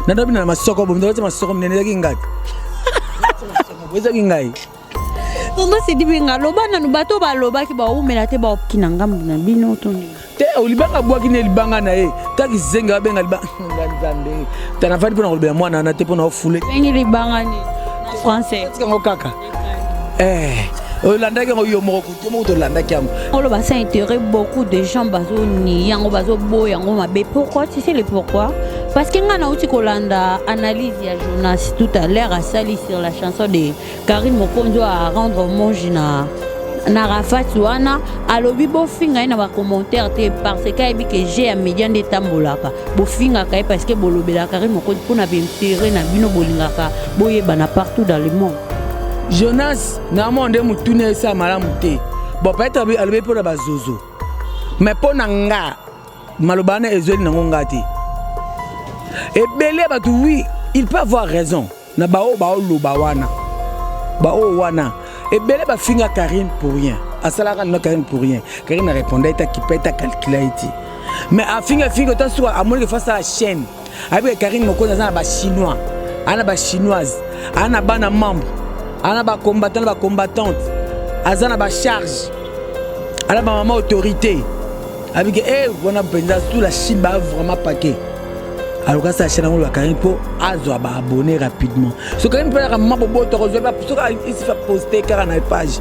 Nadabi na masoko bomdo masoko mnene ngati. Weza kingai. Tandresse Sidi Binga loba na nubato ba loba ki ba umela te ba kinanga mbina bino toni. Te olibanga bwaki ne libanga na ye. Taki zenga benga libanga nzambe. Tana fadi pona kolobela mwana na te pona ofule. Bengi libanga ni français. Tika ngokaka. Olanda ki yo moko to to landa ki yango. Oloba ça intéresse beaucoup de gens bazo ni yango bazo bo yango mabe. Pourquoi tu sais le pourquoi? Parce que ngana uti kolanda analyse ya Jonas tout à l'heure à sali sur la chanson de Karim Mokonzo à rendre hommage na Rafat wana alobi bo finga ina ba commentaire te parce que j'ai un média de tambolaka bo finga kai parce que bolobela Karim Mokonzo pour na intérêt na bino bolingaka boyeba na partout dans le monde. Jonas na monde mutune sa malamu te. Bon peut-être alobi pour ba zozo. Mais pour nga malobana ezeli na ngonga te. Et belé batu oui, il peut avoir raison. Na bao loba wana. Bao wana. Et belé ba finga Karine pour rien. Asalaka no Karine pour rien. Karine a répondu ta qui peut ta calculer. Mais a finga ta soit à mon face à la chaîne. Avec Karine moko na ba chinois. Ana ba chinoise. Ana bana membre. Ana ba combattant ba combattante. Azana ba charge. Ana ba maman autorité. Avec on a besoin tout la Chine ba vraiment paquet. Alors que ça chaîne la Karine pour azo ba abonner rapidement. Ce Karine peut la maman bobo to rejoindre pour ça il se fait poster car na page.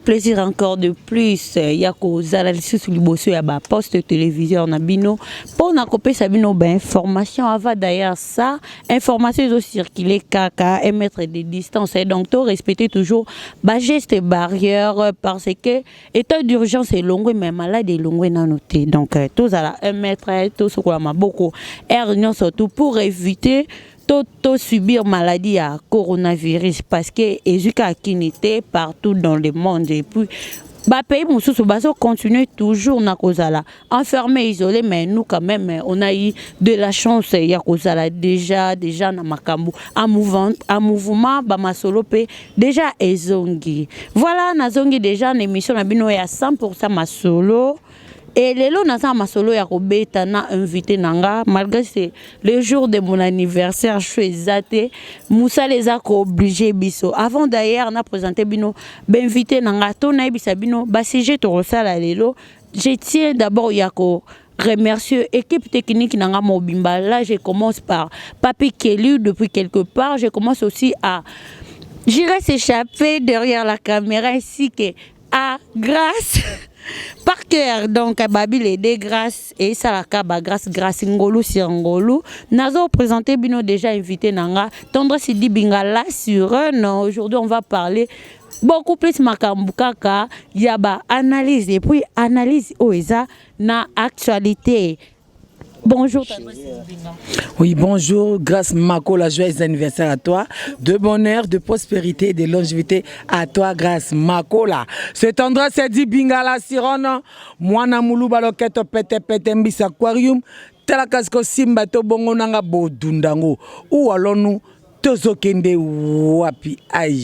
Plaisir encore de plus yako zala lisusu liboso ya ba poste télévision na bino pour na copier sabino ba information avant d'ailleurs ça information zo circuler kaka et mettre des distances et donc to respecter toujours ba geste barrière parce que état d'urgence est long mais malade est long na noté donc tous à la 1 mètre tous sur la maboko réunion surtout pour éviter to subir maladie à coronavirus parce que ezuka akinité partout dans le monde et puis ba pays mususu baso continuer toujours na kozala enfermé isolé mais nous quand même on a eu de la chance ya kozala déjà na makambo en mouvement ba masolo pe déjà ezongi voilà na zongi déjà une émission na bino ya 100% masolo. Et les lots n'a masolo ya robeta na invité nanga malgré c'est le jour de mon anniversaire je suis zaté Moussa les a obligé biso avant d'ailleurs na présenté bino ben invité nanga to na bisa bino ba sujet to resala lelo je tiens d'abord yako remercier équipe technique nanga mobimba là je commence par Papi Kelly depuis quelque part je commence aussi à j'irai s'échapper derrière la caméra ainsi que à grâce par cœur donc babil et des grâces et ça la kaba grâce ngolu sur ngolu nazo présenter bino déjà invité nanga Tandresse Sidi Binga là sur non aujourd'hui on va parler beaucoup plus makambu kaka yaba analyse et puis analyse oeza na actualité. Bonjour Tandresse Sidi Binga. Oui, bonjour, grâce Mako, la joyeux anniversaire à toi, de bonheur, de prospérité, de longévité à toi, grâce Mako là. C'est Tandresse Sidi Binga la sirona, moi na muluba loketo pete mbisa aquarium, tela kasko simba to bongo nanga bodundango, ou allons-nous tozokende wapi ai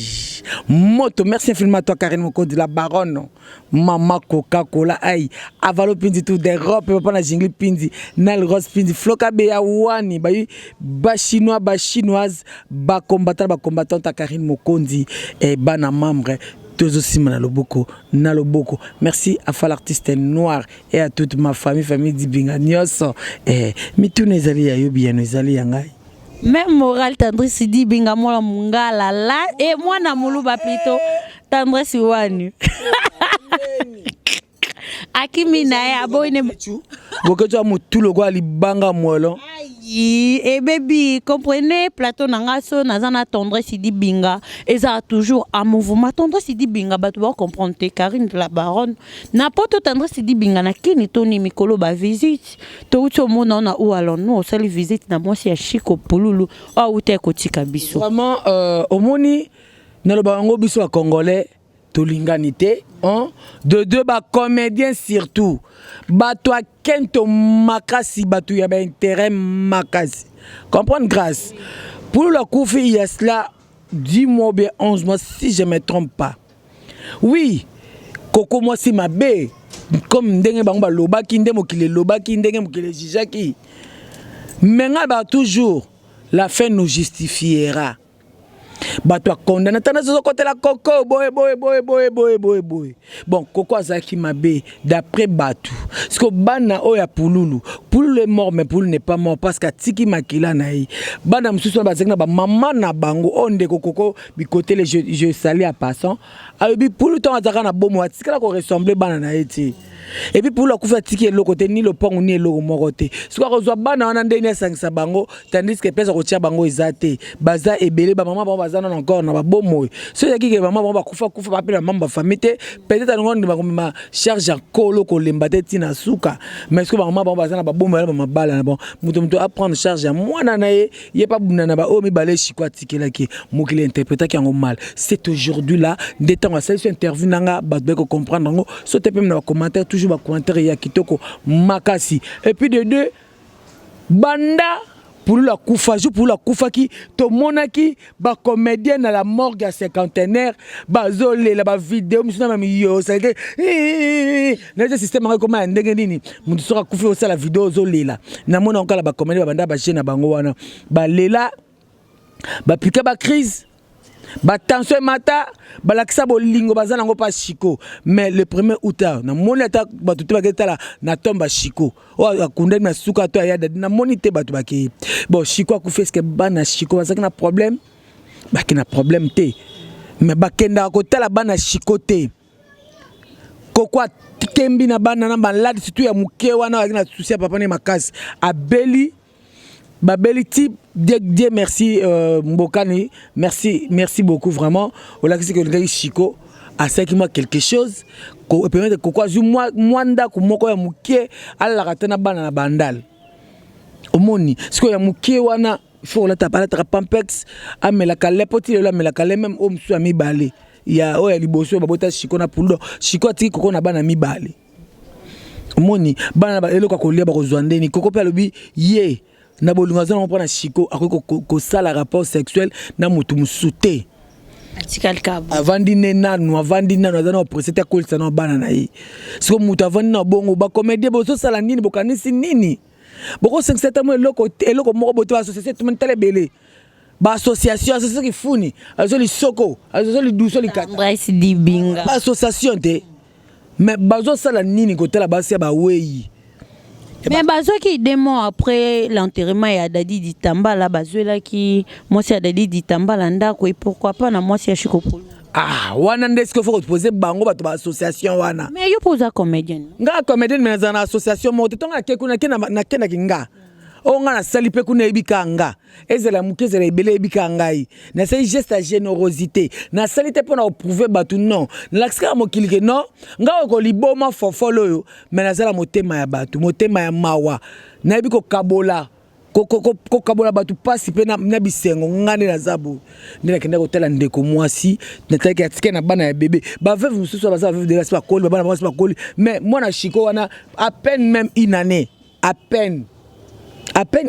moto merci infiniment à toi Karine Moko de la baronne mama Coca-Cola ai avalo pindi tout des robes papa na jingli pindi nal rose pindi floka be ya wani ba chinois ba chinoise ba combattant Karine Mokondi et bana membre tous aussi na loboko merci à l'artiste noir et à toute ma famille Dibinga Nyos et mitune zali ya yobi ya zali yangai. Même moral Tandresse Sidi Binga mola mungala là et moi na muluba plutôt Tandresse wanu. Akimi na ya boine boketo mutu logo alibanga mwelo. Et baby comprenez plateau nanga so nazana Tandresse Sidi Binga et ça toujours en mouvement Tandresse Sidi Binga ba tu vas comprendre Karine de la baronne n'importe Tandresse Sidi Binga na kini toni mikolo ba visite to uto mona na ou alors nous sali visite na moi si ya Chico Pululu ou te kotika biso vraiment omoni na lo bango biso a congolais tolinganité, hein? De deux, bah, comédiens surtout. Bah, toi, kento makasi, bah, tu y a intérêt makasi. Comprendre grâce. Pour la Koufi, il y a cela 10 mois, bien 11 mois, si je ne me trompe pas. Oui, Coco, moi, c'est ma bé. Comme ndenge bangba lobaki, ndenge mokile lobaki, ndenge mokile jijaki. Mais bah, toujours, la fin nous justifiera. Bah toi condamné tana zo côté la Coco boy. Bon Coco azaki mabe d'après Batu. Parce que bana oya Pululu est mort mais Pululu n'est pas mort parce que tiki makila naï. Bana msusu ba zekna ba maman na bango onde Coco bi côté les je salé à passant. Abi Pululu ton azaka na bomo atikala ko ressembler bana na eti. Et puis pour la koufa tiki le côté ni le pont ni le moroté. Ce qu'on reçoit bana on ndeni sangisa bango tandis que pesa ko tia bango ezate. Baza ebele ba maman ba baza encore na ba bomo. Ce qui que maman ba koufa ba pela maman famille peut-être on ba ma charge à kolo ko lembate tina suka. Mais ce que maman ba baza na ba bomo ba bala na bon. Muto apprendre charge à moi na ye pas buna na ba o mi balé chikwa tiki la ki mokile interpréter qui en mal. C'est aujourd'hui là des temps à cette interview nanga ba ko comprendre ngo so te même na commentaire toujours ba commentaire ya kitoko makasi et puis de deux banda pour la koufa pour la koufa qui to monaki ba comédien à la morgue à cinquantenaire ba zolé la ba vidéo musuna même yo ça que le système comment ndenge nini mutu sera koufa aussi la vidéo zolé là na mona encore la ba comédien ba banda ba jeune bango wana ba lela ba piquer ba crise ba tension mata ba lakisa bolingo bazana ngo pa Chico mais le 1er août na moneta ba tutu ba ketala na tomba Chico o akunda na suka to ya na monite ba tubaki bon Chico akufa ce que bana Chico bazaki na problème ba ki na problème te mais ba kenda ko tala bana Chico te kokwa kembi na bana na malade surtout ya muke wana na souci ya papa ne makasi abeli babeli type Dieu merci Mbokani merci beaucoup vraiment au lac que le Chico a ça qui moi quelque chose ko permettre ko quoi moi nda ko moko ya mukie ala katana bana na bandal omoni siko ya mukie wana faut la tapala tra pampex amela kale poti la mela kale même o msu ami balé ya o ya liboso babota Chico na pulo Chico tiki koko na bana mi balé omoni bana ba eloko ko lia ba ko zwandeni koko pe lobi ye na bolungazana on prend Chico ko sala rapport sexuel na mutu musute atikal kabo avandi nanu azana oppresete ko sana bana na yi siko mutu avandi na bongo ba comédie bozo sala nini bokanisi nini boko 57 mo eloko moko boto association tout monde telebele ba association qui funi azoli soko azoli douso li kat Andrés Dibinga association te mais bazo sala nini ko tela basi ba weyi. Mais bazo qui démon après l'enterrement ya Dadi Ditamba là bazo là qui moi c'est Dadi Ditamba là ndako et pourquoi pas na moi c'est Chico Pulu. Ah wana ndesko faut poser bango bato ba association wana. Mais yo posa comédien. Nga comédien mais na association mo te tonga kekuna na kena kinga. Onga na salipe kuna ebika nga ezela mukezela ebele ebika ngai na sai geste à générosité na salite pour na prouver batu non laxka mokilike non nga ko liboma fofolo yo mais na zala motema ya batu motema ya mawa na ebiko kabola ko kabola batu pasi pe na bisengo ngane na zabu ndina kenda ko tela ndeko mwasi na taki atike na bana ya bébé ba veuve mususu ba za veuve de la pas koli bana ba koli mais moi na Chico wana à peine même une année à peine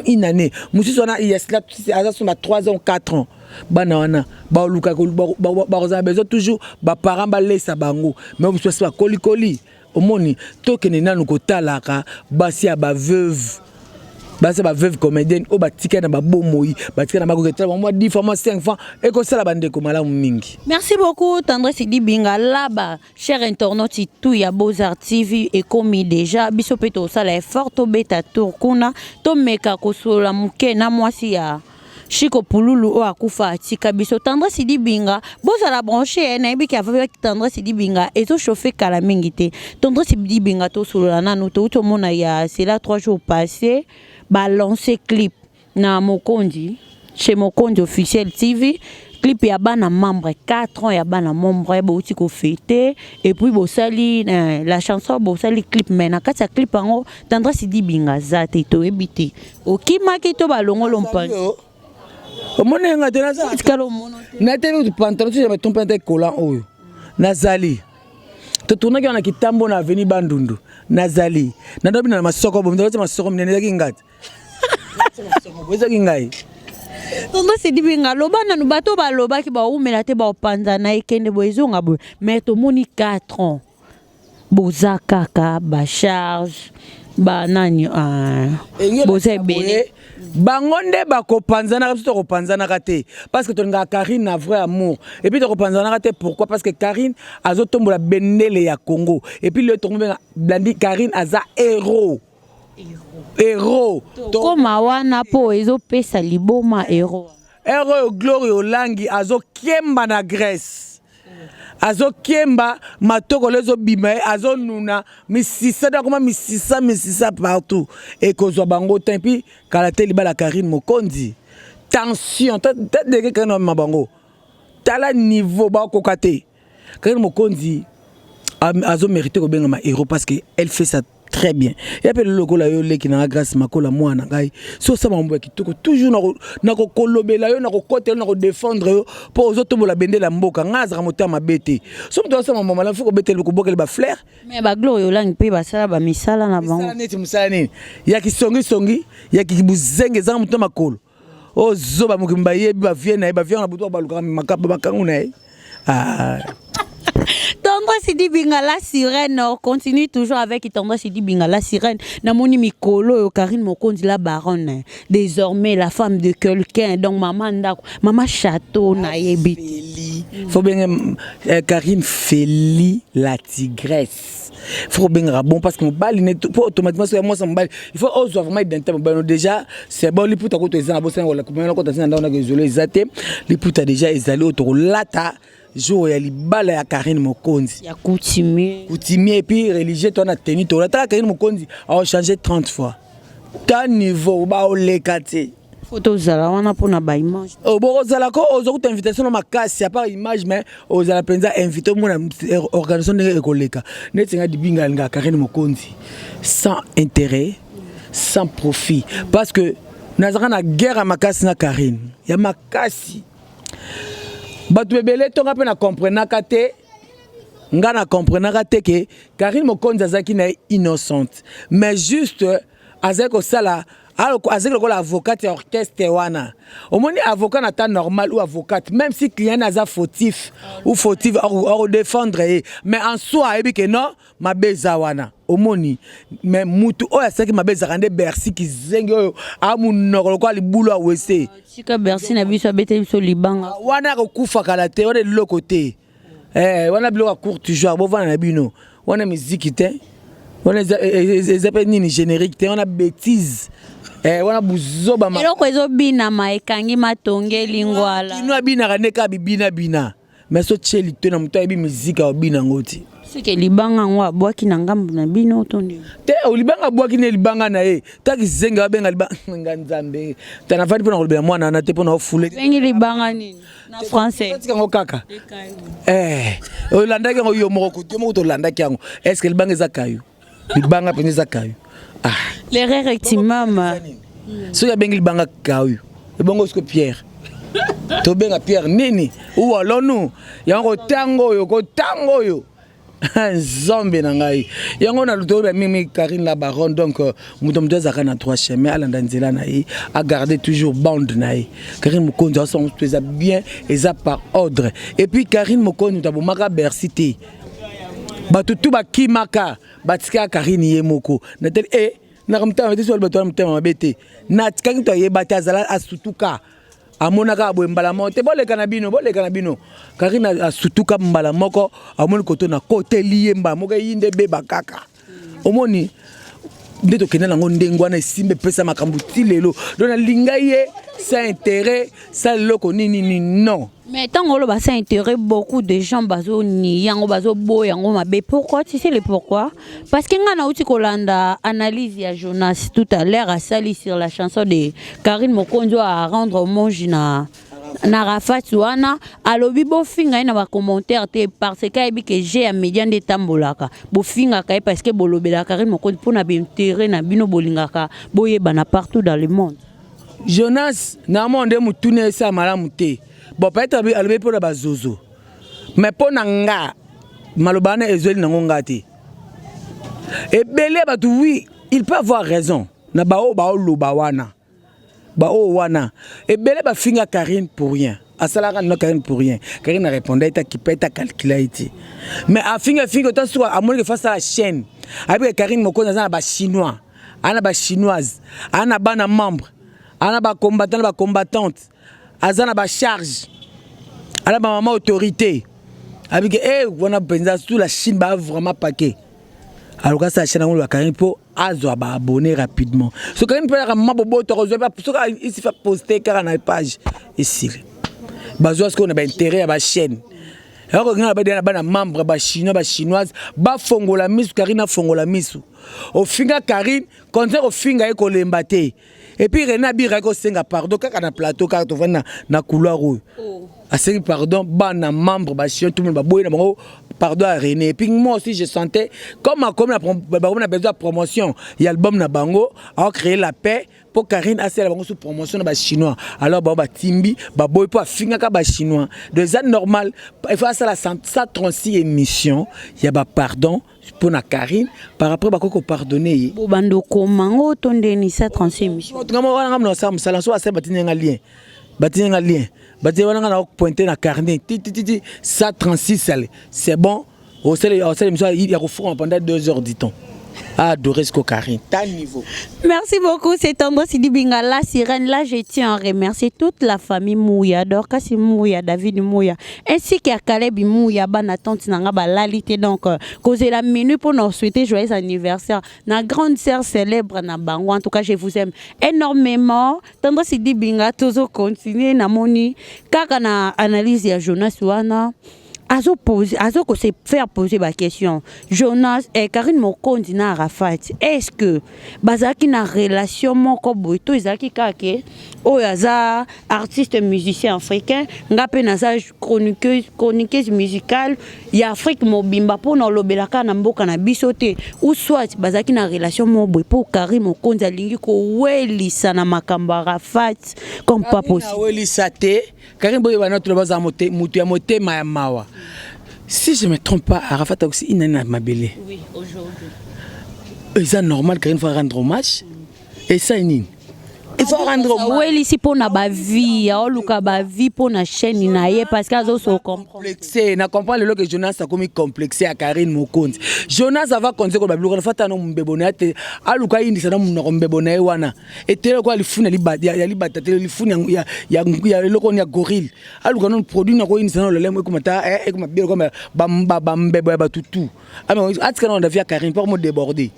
une année mususu wana yes là ça sont 3 ans 4 ans bana wana ba luka ba roza besoin toujours ba parents ba laisse bango mais vous soit koli omoni to kene nanu ko talaka basi ya ba veuve basi ba veuve comédienne o ba tika na ba bomoi ba tika na ba ko tala moi 10 fois 5 fois et ko sala bande ko malamu mingi. Merci beaucoup Andrés Dibinga là-bas cher internaute tout ya Beaux-Arts TV et comme déjà biso peto sala effort to beta tour kuna to meka ko sola muke na mwasi ya Chico Pulu o akufa atika biso Andrés Dibinga bozala branché na yebi ki avec Andrés Dibinga et to chauffer kala mingi te Andrés Dibinga to sola nanu to mona ya c'est là 3 jours passés balancer clip na Mokondi chez Mokondi officiel TV clip ya bana membre 4 ans ya bana membre bouti ko fêter et puis bosali la chanson bosali clip mais na kati ya clip ango Andrés Dibinga zate to ebité okimaki to balongolo mpani omonenga tena za tikalo mono na tebe pantalon tu ya ton pantalon collant oyo nazali totournaki wana kitambo na avenue Bandundu nazali nandobi na masoko bo mdote masoko mnene yaki ngati ngai tonto Sidi Binga loba na bato ba loba ki ba umela te ba opanza na ekende boizonga bo mais to moni 4 ans boza kaka ba charge ba nani boza bene bangonde bakopanzana to kopanzana kate parce que ton nga Karine a vrai amour et puis to kopanzana kate pourquoi parce que Karine azotombola bendele ya Congo et puis le tombe blandi Karine aza héros koma wana po ezopesa liboma héros glory olangi azo kemba na Grèce azo kemba matoko lezo bima azo nuna misisa da koma misisa partout et kozwa bango tempi kala te libala Karine Mokonzi tension ta de que no mabango tala niveau ba kokate Karine Mokonzi azo mérité ko benga ma héros parce que elle fait ça très bien. Et puis le logo là yo leki na grâce makola mwana ngai. So ça mambo kitoko toujours na ko kolobela yo na ko côté na ko défendre yo pour aux autres la bende la mboka ngaza mota mabete. So mto ça mambo mala fuko betele ko bokele ba flair. Mais ba gloire yo lang pe ba sala ba misala na bango. Misala neti musala nini? Ya kisongi ya kibuzenge za mto makolo. O zo ba mukimba yebi ba viena na buto ba luka makaba bakangu na. Tonton Sidi Binga la sirène, continue toujours avec Tonton Sidi Binga la sirène. Namoni Mikolo, Karine Mokonzi la baronne. Désormais la femme de quelqu'un, donc maman ndako, maman château na yebi. Faut bien Karine Féli la tigresse. Faut bien bon parce que mon bal pour automatiquement moi ça bal. Il faut oser vraiment identifier déjà c'est bon les puta ko to ezana bo sengo la combien ko to ezana na isolé zate les puta déjà ezali autour lata jour ya libala ya Karine Mokonzi ya coutumier et puis religieux toi na tenu to la Karine Mokonzi a changé 30 fois ta niveau ba o lekate photo zala wana pona ba image bon zala ko ozo ko invitation na makasi à part image mais ozala penza invité mo na organisation de koleka netinga dibinga nga Karine Mokonzi sans intérêt sans profit parce que nazaka na guerre à makasi na Karine ya makasi batu bebele tonga pe na comprenaka te nga na comprenaka te que Karine Mokonzi azaki na innocente mais juste azeko sala azeki lokola avocat ya orchestre wana omoni avocat na temps normal ou avocate même si client aza fautif ou fautif or défendre mais en soi ebi que non mabeza wana omoni mais mutu oya saki mabeza rande Bercy ki zengi oyo amunoko lokola libulu awese sika Bercy na biso abete biso libanga wana ko kufa kala te wana le côté wana biloko court toujours bo vana na bino wana musique te wana ezapé nini générique te wana bêtise wana buzoba ma eloko ezobina maekangi matonge lingwala kino bina kaneka bina mais so cheli te na mutu ayebi musique obina ngoti sike libanga ngo abwaki na ngambu na bino otonde te libanga abwaki ne libanga na ye taki zenga abenga libanga nzambe tana vandi pona kolobela mwana na te pona ofule bengi libanga nini na français tika ngo kaka olandaki ngo yo moko to landaki yango est-ce que libanga eza kayu libanga pene eza kayu l'erreur est mama so ya bengi libanga kayu ebongo sko Pierre to benga Pierre nini ou alonu yango tango yo Zombie na ngai yango na luto ba mimi Karine la baronne donc mutomdo zaka na 3 chemins alanda nzela na ye a garder toujours bande na ye Karine Mokonzi son tout ça bien et ça par ordre et puis Karine Mokonzi tabomaka Bercy te batutu bakimaka batika Karine ye moko na tel na kamta mete so bato mtema mabete na tikangi to ye batazala asutuka amonaka boye mbala mote boleka na bino Karine asutuka mbala moko amoni koto na kote liye mba moko yinde beba kaka omoni ndeto kena nango ndengwana esimbe pesa makambu ti lelo donc na linga ye sans intérêt sans loko nini non mais tant on va s'intéresser beaucoup de gens bazo ni yango bazo boy yango mabe pourquoi tu sais le pourquoi parce que ngana uti kolanda analyse ya Jonas tout à l'heure à sali sur la chanson de Karine Mokonzi à rendre hommage na Rafat wana alobi bo finga na ba commentaire te parce que ebi que j'ai un média de tambolaka bo finga kai parce que bolobela Karine Mokonzi pona be intérêt na bino bolingaka boyeba partout dans le monde Jonas na monde mutune sa malamu te bon peut-être albe pour ba zozo mais pour nga malobana ezoli nango ngati. Et belé batu oui, il peut avoir raison. Na bao loba wana. Bao wana. Et belé ba finga Karine pour rien. Asalaka no Karine pour rien. Karine a répondu ta qui peut ta calculé. Mais a finga ta soit à mon face à la chaîne. Avec Karine moko na ba chinois. Ana ba chinoise. Ana bana membre. Ana ba combattant ba combattante. Azana ba charge. Ana ba maman autorité. Avec wana benza sous la Chine ba vraiment paquet. Alors que ça chaîne on la Karine pour azo ba abonner rapidement. Ce Karine peut la maman bobo to rezo pas ce il se fait poster car na page ici. Bazo ce qu'on a ba intérêt à ba chaîne. Alors que on a ba membre ba chinois ba chinoise ba fongola misu Karine fongola misu. Au finga Karine concert au finga ko lembate. Et puis René Bira ko senga pardon kaka na plateau car to na couloir rouge. Assez pardon bana membre ba chinois tout le monde ba boy na bango pardon à René. Et puis moi aussi je sentais comme on a besoin de promotion, il y a l'album na bango a créé la paix pour Karine a la bango sous promotion ba chinois. Alors ba timbi ba boy pour finga ka ba chinois. De ça normal il faut ça la 136 émissions, il y a ba pardon pour na Karine par rapport à quoi pardonner. Bobando komango tondeni 136 émissions. Ngamo wana ngam ça msala so asa batinga lien. Batinga lien. Bati wana ngana pointer na carnet. 136 c'est bon. Au sel il y a pendant 2 heures dit-on. Adoré ce Karine, ta niveau. Merci beaucoup, c'est Tendresse Sidibinga, la sirène. Là, je tiens à remercier toute la famille Mouya, Dorcas Mouya, David Mouya, ainsi qu'à Caleb Mouya, Bana tante Nanga Balalité. Donc, causer la minute pour nous souhaiter joyeux anniversaire. Na grande sœur célèbre na Bango. En tout cas, je vous aime énormément. Tendresse Sidibinga, toujours continuer na moni. Kaka na analyse ya Jonas Wana. Azo se faire poser la question. Jonas et Karine Mokondi na Arafat. Est-ce que bazaki na relation moko boito ezaki kake oyaza artiste musicien africain ngape naza chroniqueuse musicale ya Afrique mobimba pour na lobelaka na mboka na bisote ou soit bazaki na relation mo boy pour Karine Mokondi alingi ko welisa na makambo Arafat comme pas possible. Welisa te Karine boy bana to baza mutu ya motema ya mawa. Si je ne me trompe pas, Arafat a aussi une année à Mabélé. Oui, aujourd'hui. C'est normal qu'il faut rendre hommage. Et ça, il faut rendre hommage. Oui, ici pour na vie, ba vie pour na chaîne naie parce qu'elles sont complexé. Na comprend le que Jonas a commis complexé à Karine Mokondi. Jonas va conseiller que Babylone fata no mbebonate aluka indi sana mu mbebona wana. Et tele quoi li funa li ba ya li batatele li funa ya loko ni gorille. Aluka non produit na ko indi sana le lemo comme ta e comme bien comme ba mbebo ba tutu. Alors atika on a vu Karine pour me déborder.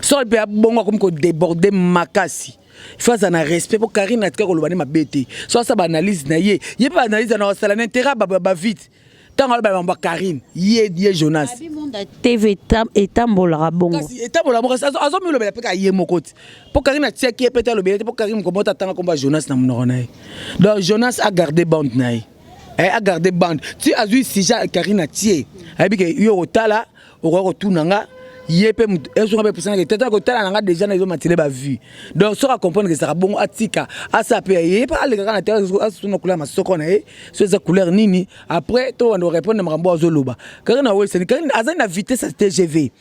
Soit be bongo comme ko déborder makasi. Il faut un respect pour Karine atika ko lobani mabete. Soit ça ba analyse na ye pas analyse na sala n'intérêt ba vite. Tant on ba Karine, yé Jonas. Abi monde TV etambola bongo. Kasi etambola bongo azo mi lobela pe ka yé mokoti. Pour Karine atia ki peut-être lobela pour Karine comment tanga komba Jonas na mnona. Donc Jonas a gardé bande na ye. A gardé bande. Tu as vu si Karine atie. Abi ke yo otala oko tunanga. Yépe ezo ngabe pusana ke tata ko tala nanga déjà na izo matile ba vue. Donc ça comprendre que ça bon atika asa pe yépe ale kana tela aso na couleur masoko na e so za couleur nini après to on répondre makambo azoloba kana na wese kana aza na vitesse TGV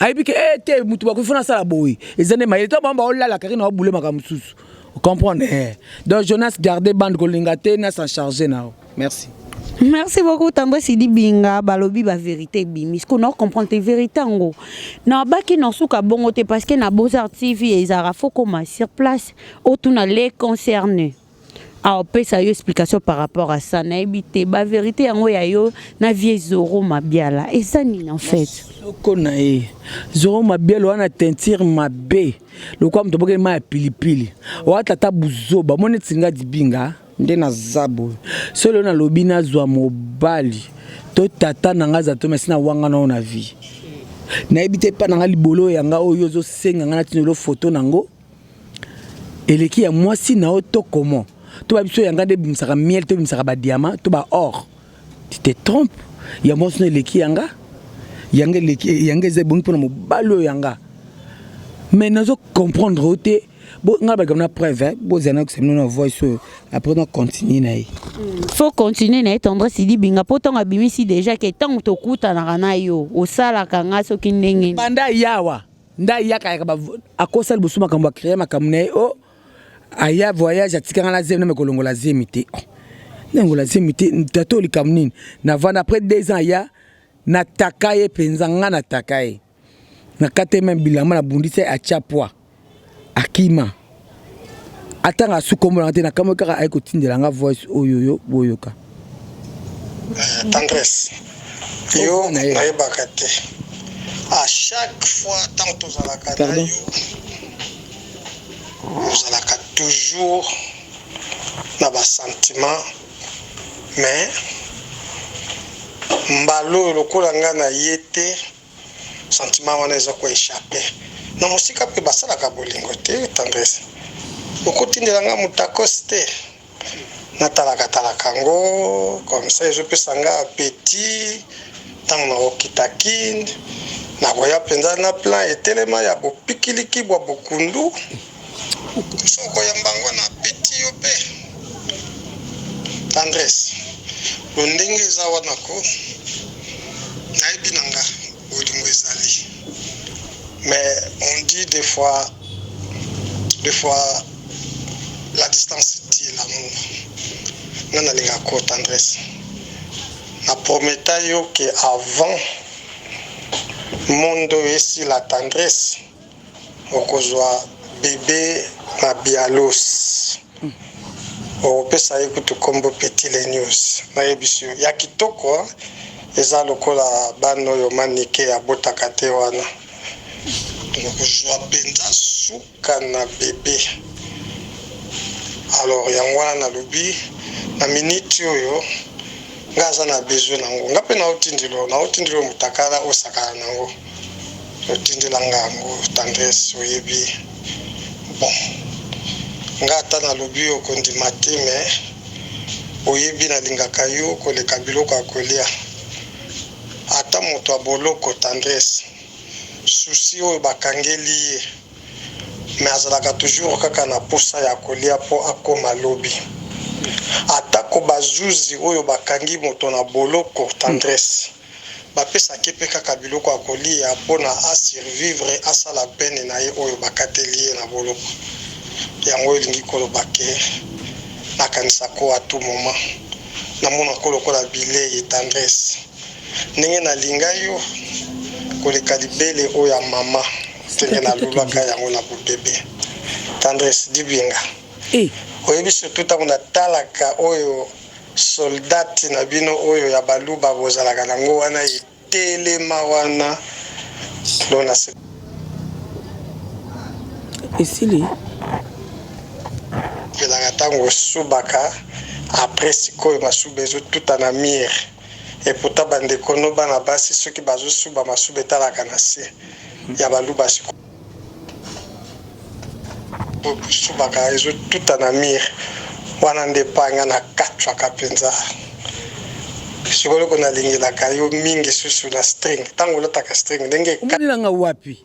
aibi ke te mutu ba ko funa sala boy ezane ma to bamba olala kana na boule makamususu comprendre. Donc Jonas garder bande ko lingate na s'en charger na. Merci. Merci beaucoup Tendresse Sidibinga balobi ba vérité bimi. Ce qu'on a comprendre tes vérités ngo. Na baki no suka bongo te parce que na Beaux-Arts TV ezara faut comme sur place autour les concernés. A opé ça yo explication par rapport à ça na ebité ba vérité ngo ya yo na vie Zoro Mabiala. Et ça ni en fait. Konae. Zoro Mabiala wana teinture mabe. Le quoi mto boke ma pilipili. Wa tata buzoba mone tsinga dibinga. Ndena zabo solo na lobina zwa mobali to tata nanga za to mesina wanga na vie na ebite pa nanga libolo yanga oyo zo senga ngana tinelo photo nango eleki ya mwasi na oto comment to ba biso yanga de bimsaka miel to bimsaka ba diamant to ba or tu te trompes ya mwasi no eleki yanga yanga eleki yanga ze bongi pona mobali yanga mais nous comprendre auté bon on a une preuve bon zana que c'est nous voix après on continue faut continuer na tendresse dit binga poto ngabimisi déjà que tant to kuta na yo osala kanga soki ndenge banda yawa nda yaka a kosa busuma kamba créer makamne o aya voyage atikanga la zeme na kolongola zemité nengola zemité tato likamnini na vana après 2 ans ya na takaye penzanga na takaye na kate même bilama na bundise a chapwa akima atanga sukombo na tena kama kaka ay kotindela nga voice oyoyo boyoka tendresse yo naibaka te à chaque fois tant que vous allez vous allez toujours na ba sentiment mais mbalo lokola nga na yete sentiment wana eza ko échapper na musika pe basala ka bolingo te tendresse okotindela nga mutakoste na talaka ngo comme ça je peux sanga appétit tant na okitakin na koya penza na plan etelema ya bopikiliki bwa bokundu soko ya mbango na appétit yo pe tendresse ndenge eza wana ko nayebi nanga bolingo ezali mais on dit des fois la distance dit l'amour nana linga ko tendresse na prometa yo que avant mondo esi la tendresse okozwa bébé na bialos opesa ye kutu kombo petit les news na yebisio ya kitoko eza lokola bano yo manike ya botaka te wana okozwa penza suka na bébé alors yango wana nalobi na minute oyo nga aza na besoin nango nga mpe naotindilo mutakala osakala nango otindelanga yango tendresse oyebi bon nga ata nalobi okondima te me oyebi nalingaka yo koleka biloko ya kolia ata moto ya boloko tendresse susi oyo bakangeli ye me azalaka toujours kaka na posa ya kolia mpo akoma lobi atako bazuzi oyo bakangi moto na boloko tendresse bapesaki mpe kaka biloko ya kolia mpona asurvivre asala pene na ye oyo bakateli ye na boloko yango elingi koloba ke nakanisa ko à tout moment namona kolokola bilei tendresse ndenge nalinga yo koleka libele oyo ya mama ndenge nalulaka yango na bobebe tendresse dibinga oyebi surtout ntango natalaka oyo soldati na bino oyo ya baluba bozalaka nango wana etelema wana lona esili pelaka ntango osubaka après sikoyo masuba ezotuta na mire epota bandeko no bana basi soki bazosuba masuba etalaka na se ya baluba sikoyo subaka ezotuta na mire wana nde panga na katwaka mpenza sikoloko nalingelaka yo mingi susu na string ntango olotaka string ndenge omonelanga wapi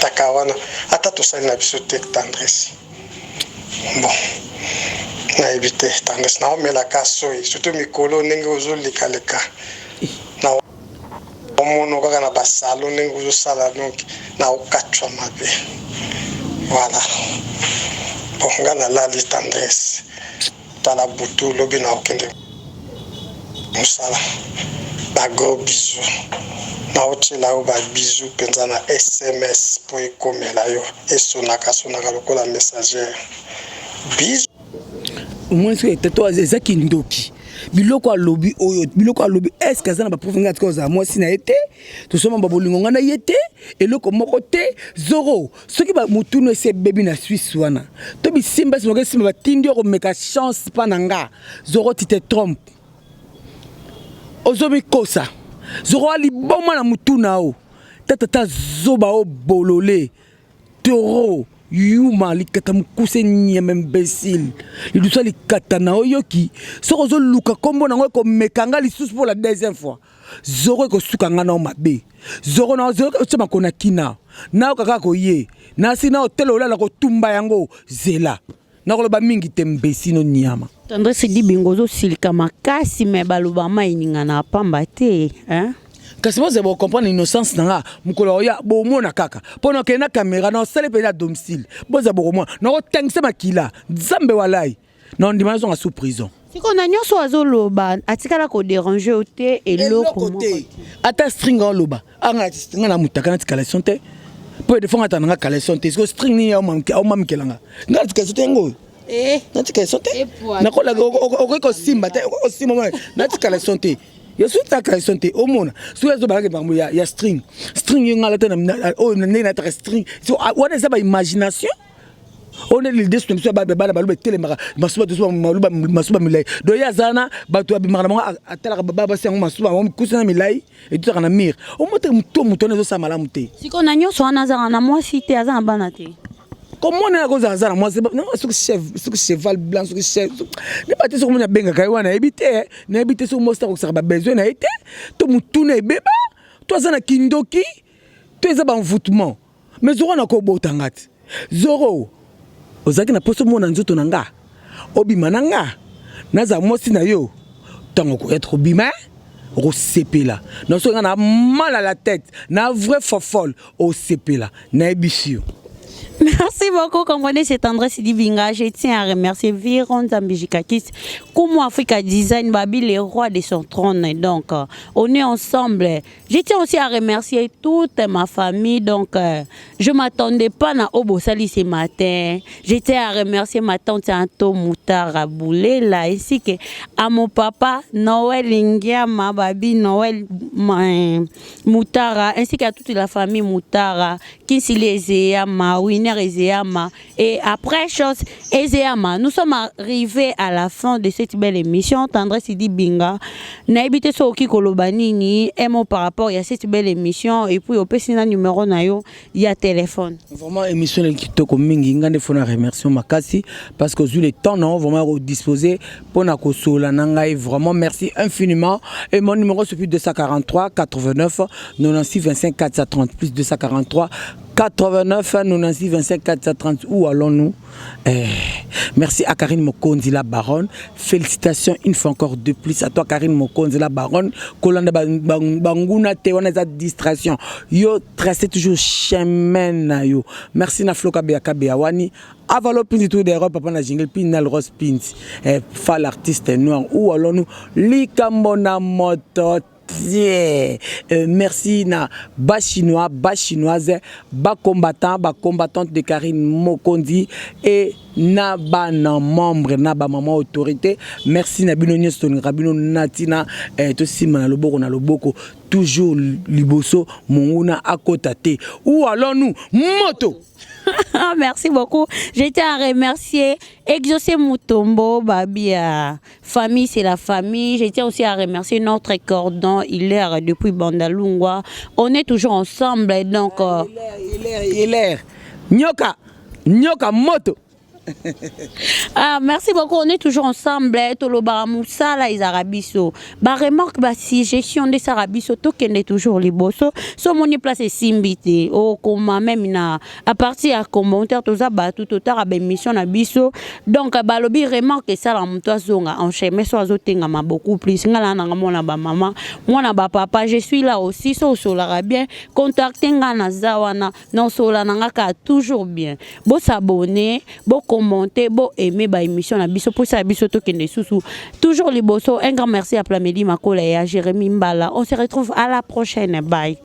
taka wana ata tosali na biso te tendresse bon nayebi te tendresse naomelaka soi surtout mikolo ndenge ozolikaleka na omono kaka na basalo ndenge ozosala donk na okatwa mabe voilà bon nga nalali tendresse tala butu lobi na okende mosala bagros bisou naotiela yo babizu mpenza na sms mpo ekomela yo esonaka lokola messagere bizu omoni tato eza kindoki biloko alobi oyo biloko alobi eske aza na baprofe nga atika ozala mwasi na ye te tosoma babolingo nga na ye te eloko moko te zoro soki motunu esi ebebi na swisse wana to bisimba esi moke esimba batindi yo komeka chance mpa na nga zoro ti te trompe ozomikosa zoro aliboma na mutuna o tatata zoba o bolole toro yuma likata mukuse nyeme imbécile lidusa likata na oyoki soko zo luka kombo nango ko mekanga lisusu pour la deuxième fois zoro ko suka ngana mabe zoro na zoro ko chama kona kina na kaka ko ye na sina hotel ola ko tumba yango zela na ko ba mingi tembesi no nyama Tendresse dit bingozo silika makasi me baloba maininga na pamba te hein. Kasi vous avez comprendre l'innocence nanga mukolo ya bo mona kaka pendant que na caméra na sale pe na domicile vous avez au moins na otengisa makila nzambe walai na ndima zo sous prison si qu'on a nyonso azoloba atikala ko déranger ote eloko côté ata string en loba anga string na mutaka na tikalation te pour de fond atanga kalation te so string ni au mam kelanga na tikalation te ngo na tikalation te na ko la ko simba te ko simba na tikalation te je suis ta question te au monde sur les autres il y a string il y a oh na string so what is about imagination on est l'idée sur monsieur baba baba tele masuba to masuba milai do ya zana bato abimara manga atala baba sango masuba kusana milai et tout ça na mir au moto muto nezo samala mute siko na nyoso anazanga na mwasi te azana bana te comment on a cause azana moi c'est non ce cheval blanc ce chef ne pas sur mon benga kai wana ebité na ebité sur mo stako ça ba besoin na été to mutu na beba to azana kindoki to ezaba envoûtement mais zoro na ko botangati zoro ozaki na poso mona nzoto nanga obima nanga naza mosi na yo tango ko être obima au sepela non so na mal à la tête na vrai fofolle au sepela na ebisio. Merci beaucoup, comprenez cette Tendresse Dibinga. Je tiens à remercier Viron Zambijikakis, Kumu Africa Design, Babi, les rois de son trône. Donc, on est ensemble. Je tiens aussi à remercier toute ma famille. Donc, je ne m'attendais pas à Obosali ce matin. Je tiens à remercier ma tante Anto Moutara Boulela, ainsi que à mon papa Noël Ingiama, Babi Noël Moutara, ainsi qu'à toute la famille Moutara, Kinsili Ezeyama, Winner Ezeyama. Et après chose, Ezeyama, nous sommes arrivés à la fin de cette belle émission. Tendresse Dibinga, Naibite Soki Kolobanini, et mon par rapport à cette belle émission. Et puis, au petit numéro, il y a téléphone. Vraiment, émission qui te commingue, il faut remercier Makasi parce que vu le temps, non, vraiment disposé pour na kosola nangai. Vraiment, merci infiniment. Et mon numéro, c'est plus 243 89 96 25 430 plus 243 89 96 25 430. Où allons-nous? Merci à Karine Mokondi la baronne. Félicitations une fois encore de plus à toi Karine Mokondi la baronne. Kolanda banguna te wana za distraction. Yo tracez toujours chemin na yo. Merci na Floka Beaka Beawani. Avalo Pinti tout des robes papa na jingle Pinal Rose Pinti. Fa l'artiste noir. Où allons-nous? Likambona moto. Merci na bas chinois, bas chinoise, bas combattant, bas combattante de Karine Mokondi et na ba na membre na ba maman autorité. Merci na bino nyos ton rabino natina to simana loboko na loboko toujours liboso monguna akotate. Où allons-nous? Moto. Merci beaucoup. Je tiens à remercier Exaucé Mutombo, Babia. Famille, c'est la famille. Je tiens aussi à remercier notre cordon. Il est depuis Bandalungwa. On est toujours ensemble. Donc, il est. Nyoka. Nyoka Moto. Ah, merci beaucoup, on est toujours ensemble. Tolobara Moussa, là, ils arabiso. Bah, remarque, bah, si gestion des arabiso, tout qui est toujours les bosso. So, mon place est simbité. Oh, comme même, à partir à commentaire, tout ça, bah, tout autant, à mission, à biso. Donc, bah, lobby remarque ça, là, toi, zonga, en chemin, soit zotenga, ma beaucoup plus. Ngala, nanga, mon, ba, maman, moi, ba, papa, je suis là aussi, so, solara bien. Contactez, ngana, zawana, non, sola, nanga, toujours bien. Bon, s'abonner, bon, commenter, bon aimer ba émission na biso pour ça biso to kende sousou toujours les bosso. Un grand merci à Plamedi Makola et à Jérémy Mbala. On se retrouve à la prochaine. Bye.